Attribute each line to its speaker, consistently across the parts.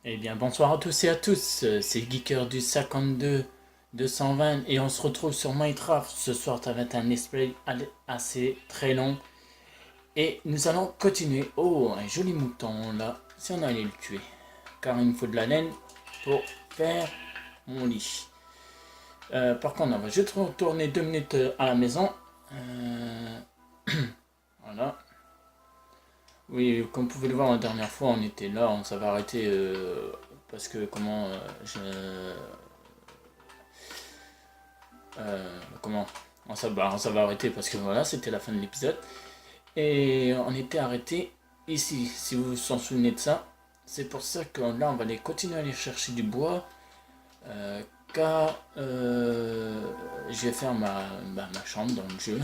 Speaker 1: Eh bien, bonsoir à tous et à tous, c'est Geeker du 52 220 et on se retrouve sur Minecraft. Ce soir, ça va être un display assez très long et nous allons continuer. Oh, un joli mouton là, si on allait le tuer, car il me faut de la laine pour faire mon lit. Par contre, on va juste retourner 2 minutes à la maison. Euh, voilà. Oui, comme vous pouvez le voir la dernière fois, on était là, on s'avait arrêté parce que comment on s'avait arrêté parce que voilà, c'était la fin de l'épisode. Et on était arrêté ici, si vous vous en souvenez de ça. C'est pour ça que là, on va aller continuer à aller chercher du bois. Car je vais faire ma chambre dans le jeu.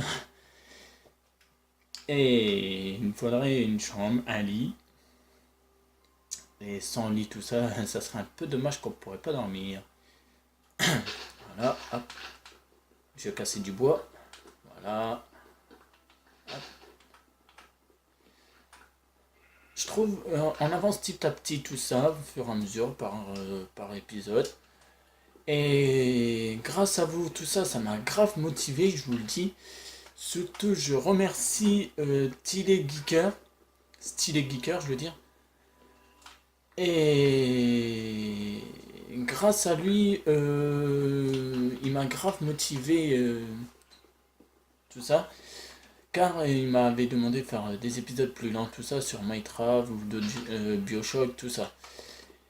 Speaker 1: Et il me faudrait une chambre, un lit. Et sans lit, tout ça, ça serait un peu dommage qu'on ne pourrait pas dormir. Voilà, hop. Je vais casser du bois. Voilà. Je trouve, on avance petit à petit tout ça, au fur et à mesure, par épisode. Et grâce à vous, tout ça, ça m'a grave motivé, je vous le dis. Surtout, je remercie Stylé Geeker, je veux dire. Et grâce à lui, il m'a grave motivé tout ça. Car il m'avait demandé de faire des épisodes plus lents, tout ça, sur Minecraft ou d'autres Bioshock, tout ça.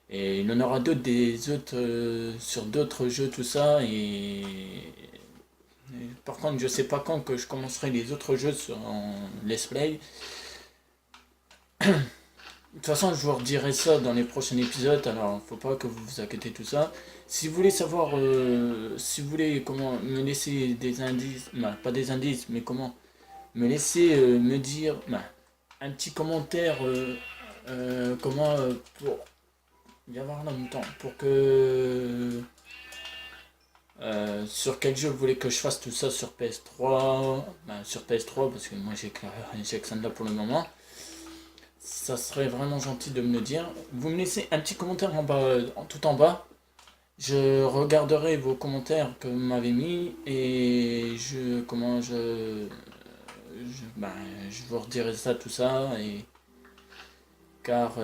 Speaker 1: Et il y en aura d'autres des autres sur d'autres jeux, tout ça. Par contre, je sais pas quand que je commencerai les autres jeux en let's play. De toute façon, je vous redirai ça dans les prochains épisodes. Alors, faut pas que vous vous inquiétez tout ça. Si vous voulez savoir, si vous voulez comment me laisser des indices, bah, pas des indices, mais comment me laisser me dire un petit commentaire, comment pour viens voir là en même temps pour que sur quel jeu vous voulez que je fasse tout ça sur PS3? Sur PS3 parce que moi j'ai que ça de là pour le moment. Ça serait vraiment gentil de me le dire. Vous me laissez un petit commentaire en bas, tout en bas. Je regarderai vos commentaires que vous m'avez mis et je vous redirai ça tout ça et car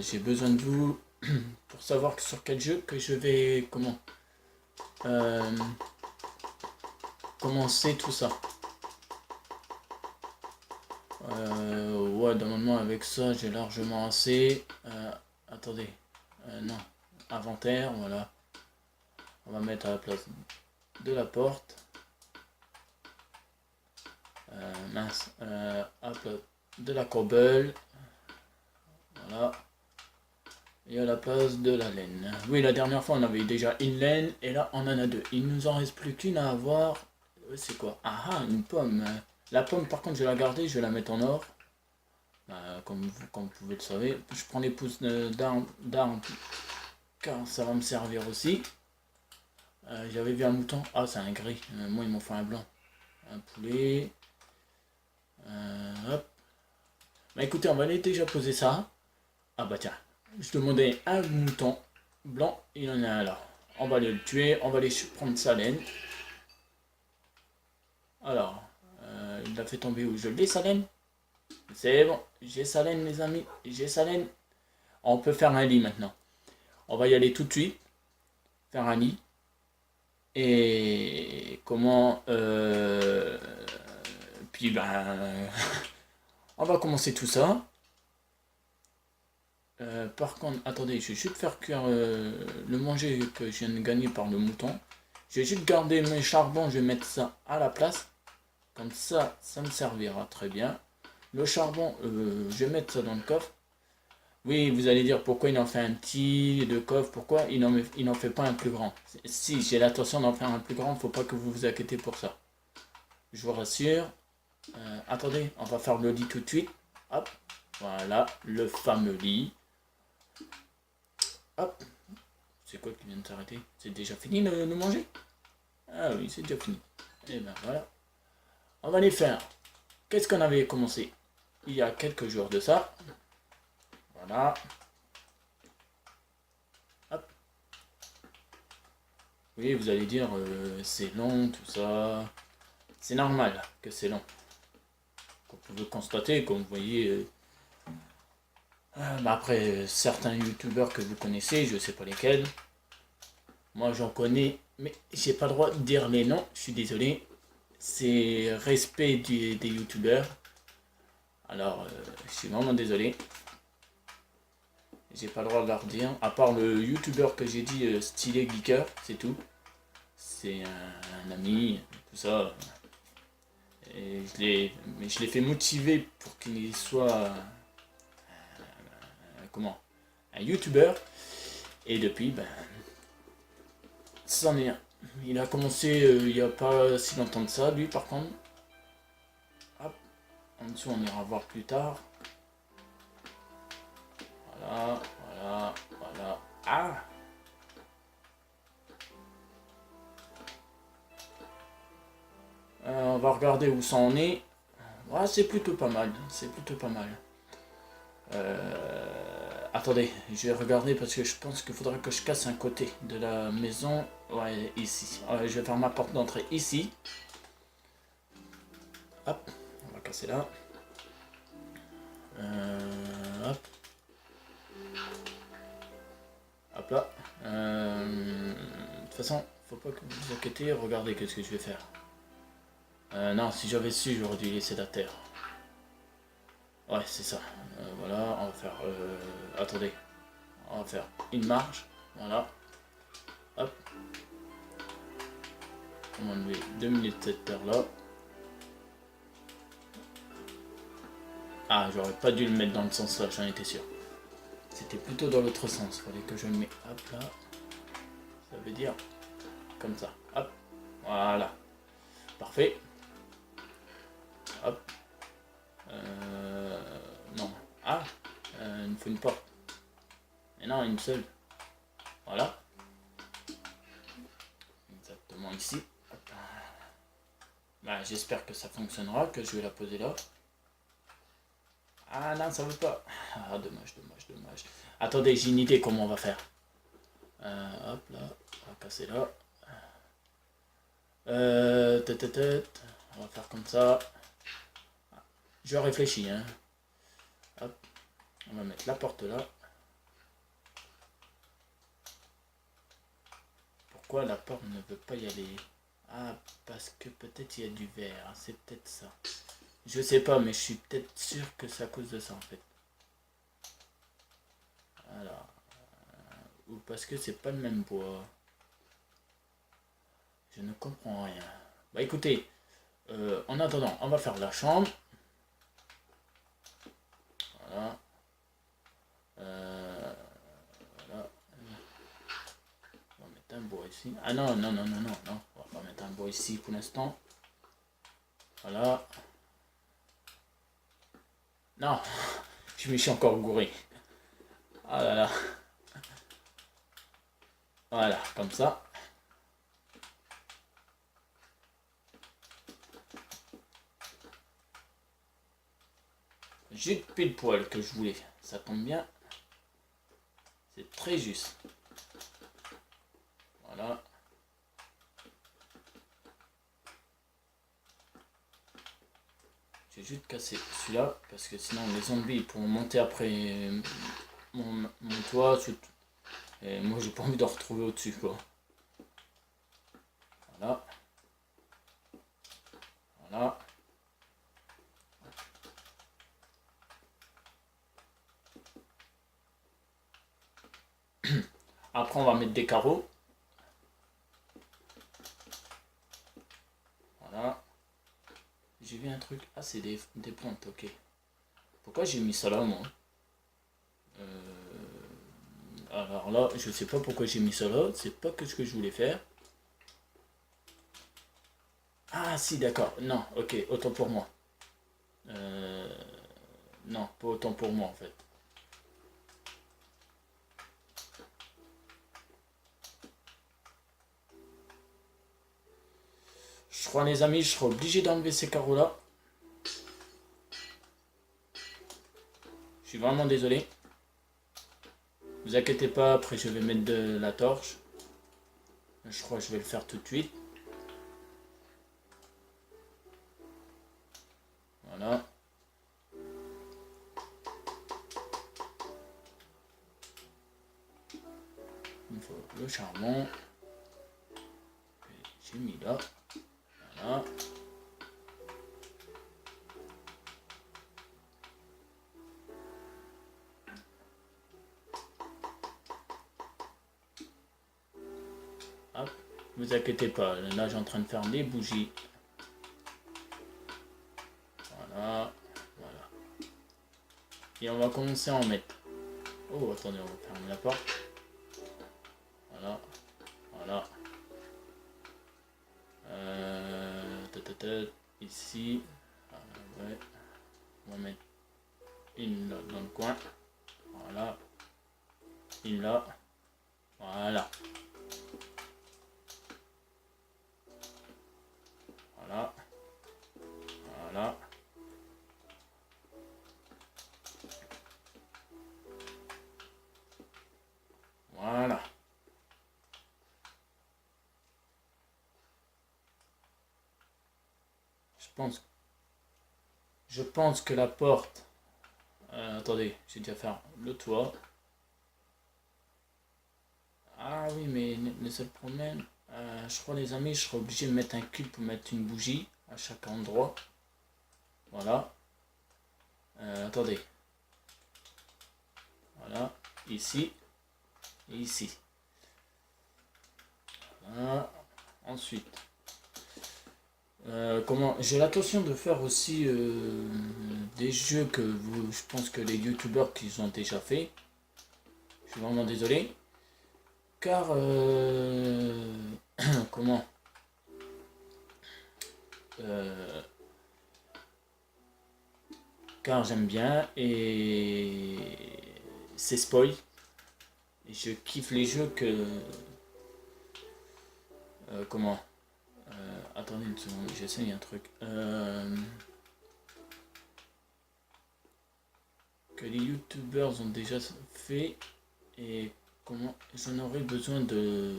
Speaker 1: j'ai besoin de vous pour savoir sur quel jeu que je vais euh, commencer tout ça. Ouais, normalement avec ça j'ai largement assez. Attendez, non, inventaire, voilà. On va mettre à la place de la porte. Hop, de la cobble, voilà. Et à la place de la laine. Oui, la dernière fois on avait déjà une laine et là on en a deux. Il nous en reste plus qu'une à avoir. C'est quoi? Ah ah, une pomme. La pomme par contre je vais la garder, je vais la mettre en or. Comme vous pouvez le savoir. Je prends les pousses d'armes car ça va me servir aussi. J'avais vu un mouton. Ah c'est un gris. Moi ils m'ont fait un blanc. Un poulet. Hop. Bah écoutez, on va aller déjà poser ça. Ah bah tiens, je demandais un mouton blanc, il en a un là. On va aller le tuer, on va aller prendre sa laine. Alors, il l'a fait tomber où? Je l'ai sa laine? C'est bon, j'ai sa laine les amis, j'ai sa laine. On peut faire un lit maintenant. On va y aller tout de suite, faire un lit. Et comment... puis ben... on va commencer tout ça. Par contre, attendez, je vais juste faire cuire le manger que je viens de gagner par le mouton. Je vais juste garder mes charbons, je vais mettre ça à la place. Comme ça me servira très bien. Le charbon, je vais mettre ça dans le coffre. Oui, vous allez dire pourquoi il en fait un petit de coffre, pourquoi il n'en fait pas un plus grand. Si j'ai l'intention d'en faire un plus grand, faut pas que vous vous inquiétez pour ça. Je vous rassure. Attendez, on va faire le lit tout de suite. Hop, voilà, le fameux lit. Hop, c'est quoi qui vient de s'arrêter? C'est déjà fini de manger? Ah oui, c'est déjà fini. Et ben voilà. On va les faire. Qu'est-ce qu'on avait commencé il y a quelques jours de ça? Voilà. Oui, vous allez dire, c'est long, tout ça. C'est normal que c'est long. Vous pouvez constater, comme vous voyez. Bah après, certains youtubeurs que vous connaissez, je sais pas lesquels. Moi, j'en connais, mais j'ai pas le droit de dire les noms. Je suis désolé. C'est respect des youtubeurs. Alors, je suis vraiment désolé. J'ai pas le droit de leur dire. À part le youtubeur que j'ai dit, Stylé Geeker, c'est tout. C'est un ami, tout ça. Et je l'ai fait motiver pour qu'il soit comment, un youtubeur. Et depuis, ben, c'en est un. Il a commencé il n'y a pas si longtemps de ça, lui par contre. Hop, en dessous on ira voir plus tard. Voilà, voilà, voilà. Ah, on va regarder où ça en est. Ouais, c'est plutôt pas mal, c'est plutôt pas mal. Attendez, je vais regarder parce que je pense qu'il faudrait que je casse un côté de la maison. Ouais, ici. Ouais, je vais faire ma porte d'entrée ici. Hop, on va casser là. Hop. Hop là. De toute façon, faut pas que vous vous inquiétez. Regardez qu'est-ce que je vais faire. Non, si j'avais su, j'aurais dû laisser la terre. Ouais, c'est ça. Voilà, on va faire... attendez. On va faire une marche. Voilà. Hop. On va enlever 2 minutes cette terre là. Ah, j'aurais pas dû le mettre dans le sens là, j'en étais sûr. C'était plutôt dans l'autre sens. Fallait que je le mette. Hop là. Ça veut dire comme ça. Hop. Voilà. Parfait. Hop. Non. Ah. Il me faut une porte. Mais non, une seule. Voilà. Exactement ici. Bah, j'espère que ça fonctionnera, que je vais la poser là. Ah non, ça veut pas. Ah, dommage, dommage, dommage. Attendez, j'ai une idée comment on va faire. Hop là, on va passer là. On va faire comme ça. Je réfléchis, hein. Hop, on va mettre la porte là. Pourquoi la porte ne veut pas y aller? Ah, parce que peut-être il y a du verre, hein, c'est peut-être ça. Je sais pas, mais je suis peut-être sûr que c'est à cause de ça en fait. Alors, ou parce que c'est pas le même bois. Je ne comprends rien. Bah écoutez, en attendant, on va faire la chambre. Voilà. Voilà. On va mettre un bois ici. Ah non, non, non, non, non, non. On va pas mettre un bois ici pour l'instant. Voilà. Non, je me suis encore gouré. Ah là là. Voilà, comme ça. Juste pile poil que je voulais. Ça tombe bien. C'est très juste. Voilà. J'ai juste cassé celui-là parce que sinon les zombies pourront monter après mon toit. Et moi j'ai pas envie d'en retrouver au-dessus quoi. Voilà. Voilà. Après on va mettre des carreaux. Voilà. J'ai vu un truc. Ah c'est des plantes, ok. Pourquoi j'ai mis ça là moi? Alors là, je sais pas pourquoi j'ai mis ça là. C'est pas que ce que je voulais faire. Ah si d'accord. Non, ok, autant pour moi. Non, pas autant pour moi en fait. Je crois les amis, je serai obligé d'enlever ces carreaux là. Je suis vraiment désolé. Vous inquiétez pas, après je vais mettre de la torche. Je crois que je vais le faire tout de suite. Voilà. Il faut le charbon. J'ai mis là. Voilà. Hop. Vous inquiétez pas, là j'ai en train de faire les bougies. Voilà. Voilà. Et on va commencer à en mettre. Oh, attendez, on va fermer la porte. Voilà. Voilà. Ici. Ouais. On va mettre une là dans le coin. Voilà. Une là. Voilà. Voilà. Voilà. Voilà. Je pense que la porte... attendez, j'ai déjà fait le toit. Ah oui, mais le seul problème... je crois les amis, je serai obligé de mettre un cube pour mettre une bougie à chaque endroit. Voilà. Attendez. Voilà. Ici. Et ici. Voilà. Ensuite. Comment j'ai l'intention de faire aussi des jeux que je pense que les youtubeurs qu'ils ont déjà fait. Je suis vraiment désolé. Car comment car j'aime bien et c'est spoil. Et je kiffe les jeux que comment attendez une seconde, j'essaye un truc. Que les youtubeurs ont déjà fait et comment j'en aurais besoin de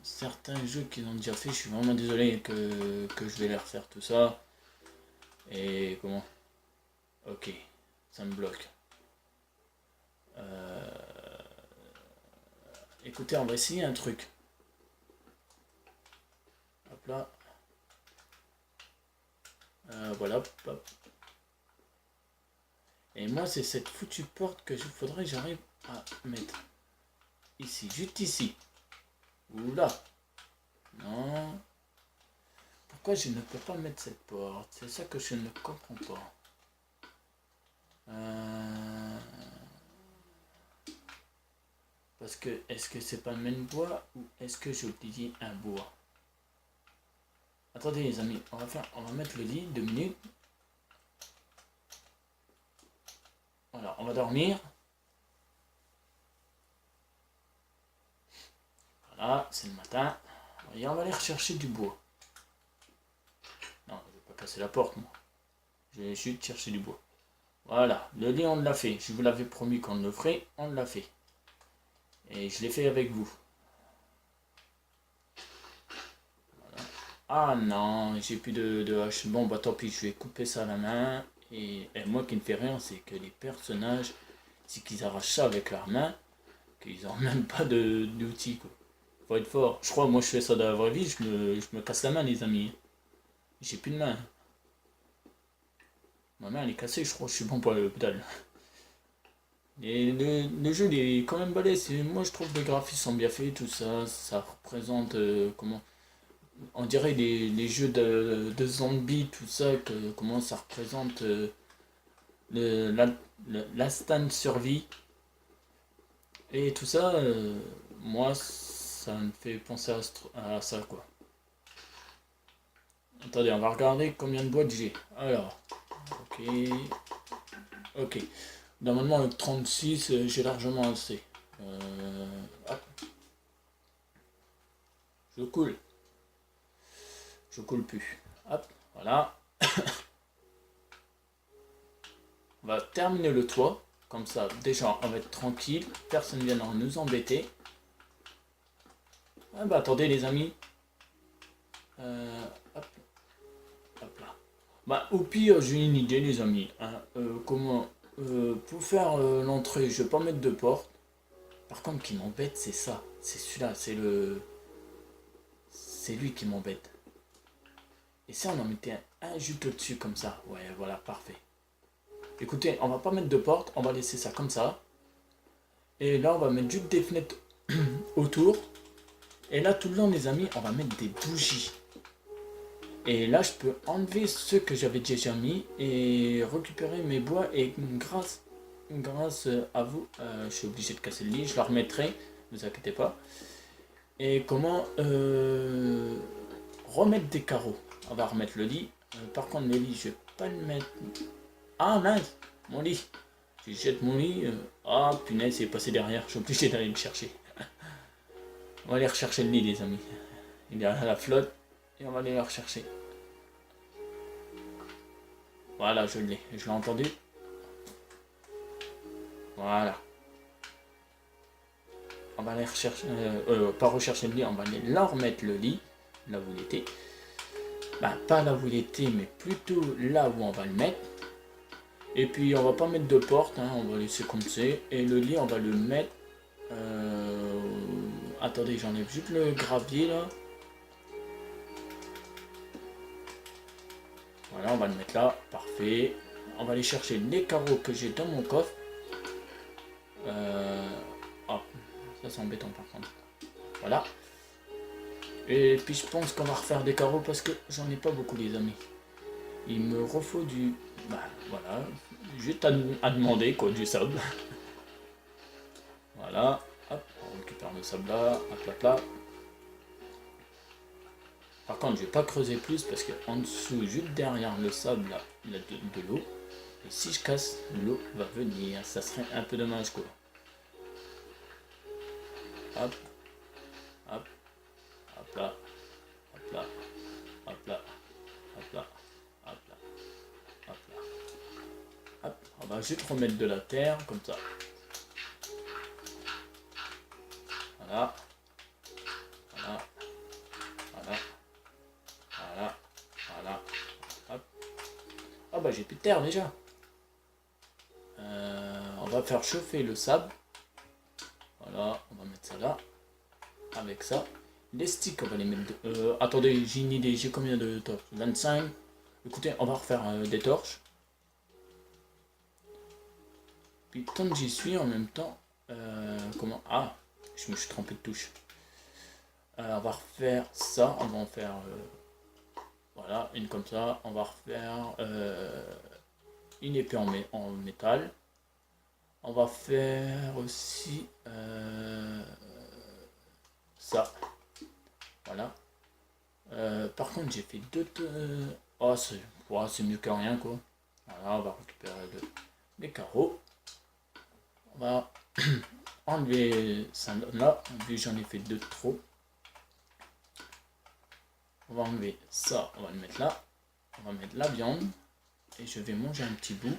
Speaker 1: certains jeux qu'ils ont déjà fait. Je suis vraiment désolé que je vais les refaire tout ça. Et comment ok, ça me bloque. Écoutez, on va essayer un truc. Hop là. Voilà, hop. Et moi, c'est cette foutue porte que je faudrait que j'arrive à mettre ici, juste ici. Oula. Non. Pourquoi je ne peux pas mettre cette porte? C'est ça que je ne comprends pas. Parce que, est-ce que c'est pas le même bois ou est-ce que j'ai oublié un bois? Attendez les amis, on va mettre le lit, 2 minutes. Voilà, on va dormir. Voilà, c'est le matin. Et on va aller rechercher du bois. Non, je vais pas casser la porte moi. Je vais juste chercher du bois. Voilà, le lit on l'a fait. Je vous l'avais promis qu'on le ferait, on l'a fait. Et je l'ai fait avec vous. Voilà. Ah non, j'ai plus de hache. Bon bah tant pis, je vais couper ça à la main. Et moi qui ne fais rien, c'est que les personnages, c'est qu'ils arrachent ça avec leurs mains, qu'ils n'ont même pas d'outils quoi. Faut être fort. Je crois, moi je fais ça dans la vraie vie, je me casse la main les amis. J'ai plus de main. Ma main elle est cassée, je crois, je suis bon pour aller à l'hôpital. Et le jeu il est quand même balèze. Moi je trouve que les graphismes sont bien faits, tout ça. Ça représente comment. On dirait les jeux de zombies, tout ça, comment ça représente l'instant survie. Et tout ça, moi ça me fait penser à ça quoi. Attendez, on va regarder combien de boîtes j'ai. Alors, ok. Ok. Normalement avec 36, j'ai largement assez. Hop. Je coule. Je coule plus. Hop, voilà. On va terminer le toit. Comme ça, déjà, on va être tranquille. Personne ne viendra nous embêter. Ah bah attendez les amis. Hop, hop là. Bah au pire j'ai une idée les amis. Hein. Comment pour faire l'entrée, je vais pas mettre de porte. Par contre qui m'embête c'est ça. C'est celui-là, c'est lui qui m'embête. Et si on en mettait un juste au-dessus comme ça. Ouais voilà, parfait. Écoutez, on va pas mettre de porte, on va laisser ça comme ça. Et là on va mettre juste des fenêtres autour. Et là tout le long les amis, on va mettre des bougies. Et là, je peux enlever ceux que j'avais déjà mis et récupérer mes bois. Et grâce à vous, je suis obligé de casser le lit. Je le remettrai, ne vous inquiétez pas. Et comment remettre des carreaux. On va remettre le lit. Par contre, le lit, je vais pas le mettre. Ah mince, mon lit. Je jette mon lit. Ah punaise, il est passé derrière. Je suis obligé d'aller le chercher. On va aller rechercher le lit, les amis. Il est à la flotte et on va aller le rechercher. Voilà, je l'ai entendu. Voilà. On va aller rechercher, pas rechercher le lit, on va aller là remettre le lit, là où il était. Bah, pas là où il était, mais plutôt là où on va le mettre. Et puis on va pas mettre de porte, hein, on va laisser comme c'est. Et le lit, on va le mettre. Attendez, j'enlève juste le gravier là. Voilà, on va le mettre là, parfait. On va aller chercher les carreaux que j'ai dans mon coffre. Oh, ça c'est embêtant par contre. Voilà. Et puis je pense qu'on va refaire des carreaux parce que j'en ai pas beaucoup les amis. Il me refaut du... Bah voilà. Juste à demander quoi, du sable. Voilà. Hop, on récupère le sable là. Hop là là. Par contre je vais pas creuser plus parce que en dessous, juste derrière le sable là, il y a de l'eau. Et si je casse, l'eau va venir. Ça serait un peu dommage quoi. Hop. Hop. Hop là. Hop là. Hop là. Hop là. Hop là. Hop là. Hop. On va juste remettre de la terre comme ça. Voilà. Voilà. Voilà. Voilà. Voilà. Hop. Ah bah j'ai plus de terre déjà. On va faire chauffer le sable. Voilà, on va mettre ça là. Avec ça. Les sticks, on va les mettre... attendez, j'ai une idée. J'ai combien de torches? 25. Écoutez, on va refaire des torches. Puis tant que j'y suis, en même temps... comment... Ah, je me suis trompé de touche. On va refaire ça. On va en faire... voilà, une comme ça. On va refaire une épée en métal. On va faire aussi ça. Voilà. Par contre, j'ai fait deux... oh, c'est mieux que rien, quoi. Voilà, on va récupérer les carreaux. On va enlever ça là, vu que j'en ai fait deux de trop. On va enlever ça, on va le mettre là. On va mettre la viande. Et je vais manger un petit bout.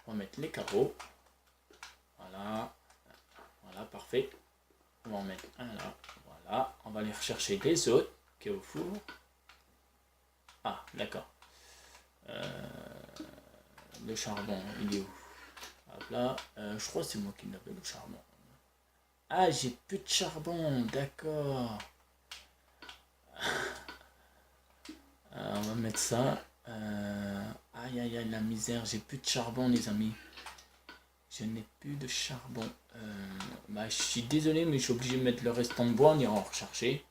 Speaker 1: On va mettre les carreaux. Voilà. Voilà, parfait. On va en mettre un là. Voilà. On va aller rechercher les autres qui est au four. Ah, d'accord. Le charbon, il est où? Hop là. Je crois que c'est moi qui l'avais le charbon. Ah, j'ai plus de charbon. D'accord. On va mettre ça. Aïe aïe aïe, la misère. J'ai plus de charbon, les amis. Je n'ai plus de charbon. Bah, je suis désolé, mais je suis obligé de mettre le restant de bois. On ira en rechercher.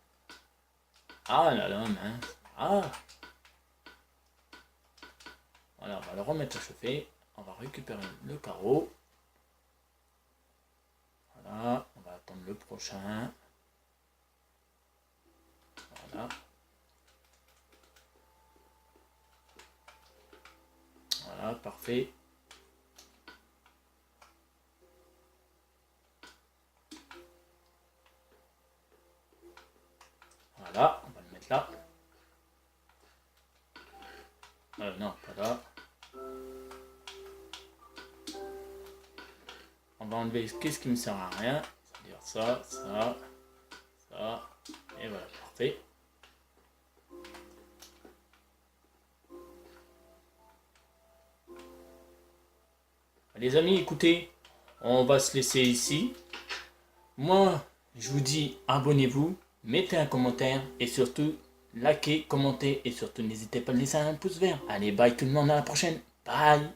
Speaker 1: Ah là là, mince. Ah. Voilà, on va le remettre à chauffer. On va récupérer le carreau. Voilà, on va attendre le prochain. Voilà. Voilà, parfait. Voilà, on va le mettre là. Non, pas là. On
Speaker 2: va enlever ce qui me sert à rien. C'est-à-dire ça, ça, ça. Et voilà, parfait. Les amis, écoutez, on va se laisser ici. Moi, je vous dis abonnez-vous, mettez un commentaire et surtout likez, commentez et surtout n'hésitez pas à laisser un pouce vert. Allez, bye tout le monde, à la prochaine. Bye.